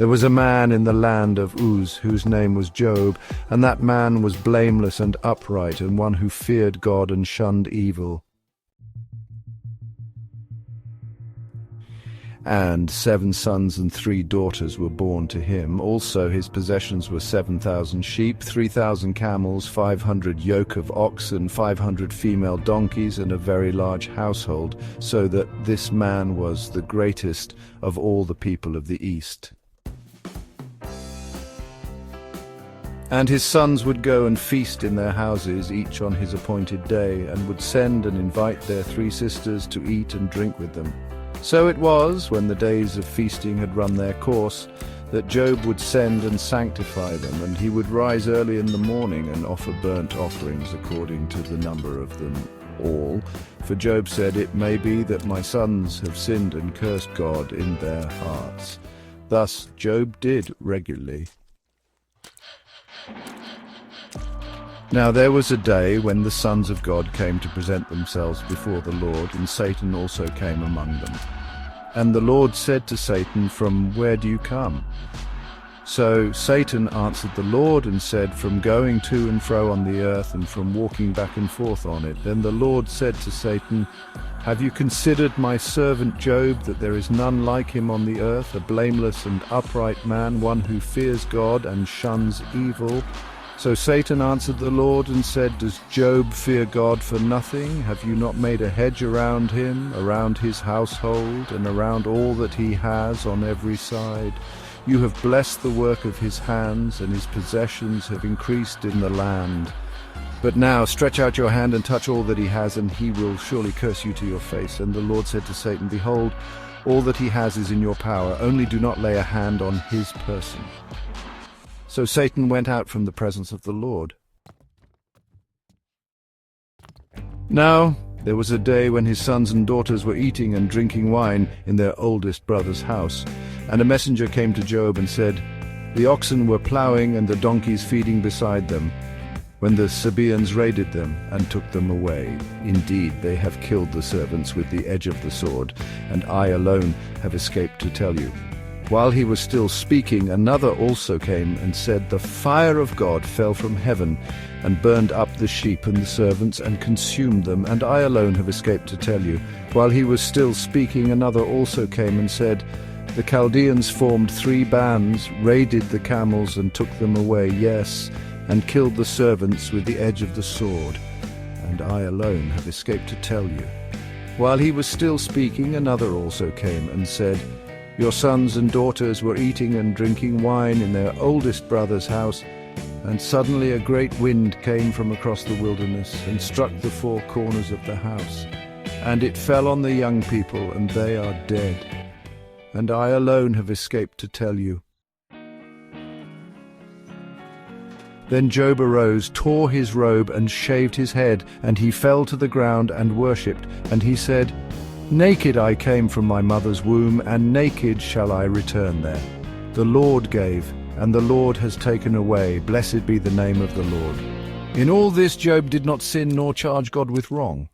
There was a man in the land of Uz whose name was Job, and that man was blameless and upright, and one who feared God and shunned evil. And 7 sons and 3 daughters were born to him. Also his possessions were 7,000 sheep, 3,000 camels, 500 yoke of oxen, 500 female donkeys, and a very large household, so that this man was the greatest of all the people of the East. And his sons would go and feast in their houses, each on his appointed day, and would send and invite their 3 sisters to eat and drink with them. So it was, when the days of feasting had run their course, that Job would send and sanctify them, and he would rise early in the morning and offer burnt offerings according to the number of them all. For Job said, "It may be that my sons have sinned and cursed God in their hearts." Thus Job did regularly. Now there was a day when the sons of God came to present themselves before the Lord, and Satan also came among them. And the Lord said to Satan, "From where do you come?" So Satan answered the Lord and said, "From going to and fro on the earth, and from walking back and forth on it." Then the Lord said to Satan, "Have you considered my servant Job, that there is none like him on the earth, a blameless and upright man, one who fears God and shuns evil?" So Satan answered the Lord and said, "Does Job fear God for nothing? Have you not made a hedge around him, around his household, and around all that he has on every side? You have blessed the work of his hands, and his possessions have increased in the land. But now stretch out your hand and touch all that he has, and he will surely curse you to your face." And the Lord said to Satan, "Behold, all that he has is in your power, only do not lay a hand on his person." So Satan went out from the presence of the Lord. Now there was a day when his sons and daughters were eating and drinking wine in their oldest brother's house. And a messenger came to Job and said, "The oxen were ploughing and the donkeys feeding beside them, when the Sabaeans raided them and took them away. Indeed, they have killed the servants with the edge of the sword, and I alone have escaped to tell you." While he was still speaking, another also came and said, "The fire of God fell from heaven and burned up the sheep and the servants and consumed them, and I alone have escaped to tell you." While he was still speaking, another also came and said, "The Chaldeans formed 3 bands, raided the camels and took them away, yes, and killed the servants with the edge of the sword, and I alone have escaped to tell you." While he was still speaking, another also came and said, "Your sons and daughters were eating and drinking wine in their oldest brother's house, and suddenly a great wind came from across the wilderness and struck the 4 corners of the house, and it fell on the young people, and they are dead, and I alone have escaped to tell you." Then Job arose, tore his robe, and shaved his head, and he fell to the ground and worshipped, and he said, "Naked I came from my mother's womb, and naked shall I return there. The Lord gave, and the Lord has taken away. Blessed be the name of the Lord." In all this Job did not sin nor charge God with wrong.